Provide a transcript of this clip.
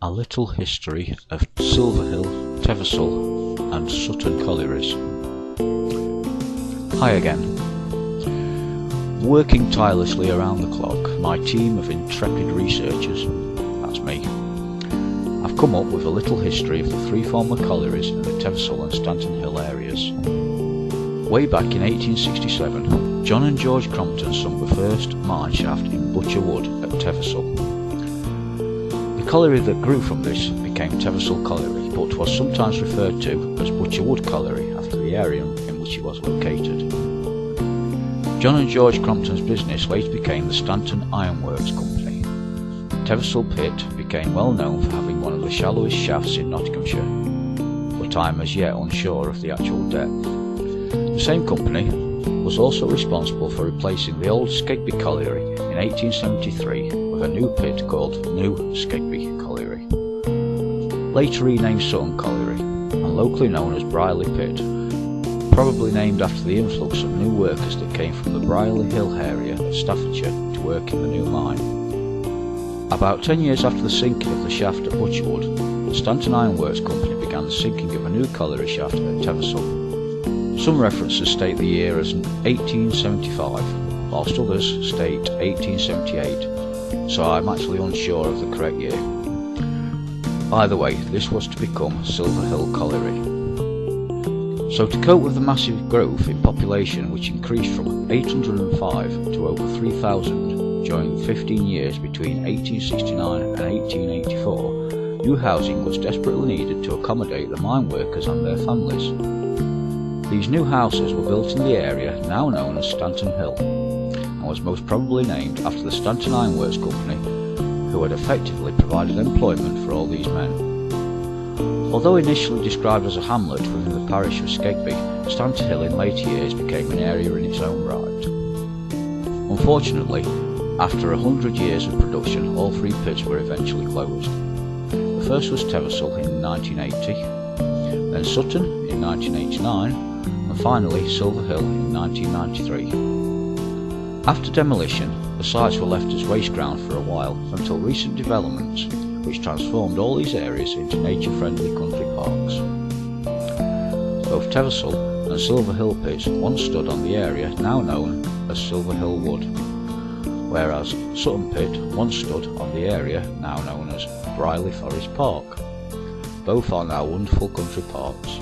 A little history of Silver Hill, Teversal and Sutton collieries. Hi again. Working tirelessly around the clock, my team of intrepid researchers, that's me, I've come up with a little history of the three former collieries in the Teversal and Stanton Hill areas. Way back in 1867, John and George Crompton sunk the first mine shaft in Butcher Wood at Teversal. The colliery that grew from this became Teversal Colliery, but was sometimes referred to as Butcher Wood Colliery after the area in which it was located. John and George Crompton's business later became the Stanton Ironworks Company. Teversal Pit became well known for having one of the shallowest shafts in Nottinghamshire, but I am as yet unsure of the actual depth. The same company was also responsible for replacing the old Skegby Colliery in 1873 with a new pit called New Skegby Colliery. Later renamed Sutton Colliery and locally known as Brierley Pit, probably named after the influx of new workers that came from the Brierley Hill area of Staffordshire to work in the new mine. About 10 years after the sinking of the shaft at Butcherwood, the Stanton Ironworks Company began the sinking of a new colliery shaft at Teversal. Some references state the year as 1875, whilst others state 1878, so I'm actually unsure of the correct year. Either way, this was to become Silver Hill Colliery. So to cope with the massive growth in population, which increased from 805 to over 3,000 during the 15 years between 1869 and 1884, new housing was desperately needed to accommodate the mine workers and their families. These new houses were built in the area now known as Stanton Hill, and was most probably named after the Stanton Ironworks Company, who had effectively provided employment for all these men. Although initially described as a hamlet within the parish of Skegby, Stanton Hill in later years became an area in its own right. Unfortunately, after 100 years of production, all three pits were eventually closed. The first was Teversal in 1980, then Sutton in 1989, and finally Silver Hill in 1993. After demolition, the sites were left as waste ground for a while until recent developments, which transformed all these areas into nature-friendly country parks. Both Teversal and Silver Hill pits once stood on the area now known as Silver Hill Wood, whereas Sutton Pit once stood on the area now known as Brierley Forest Park. Both are now wonderful country parks.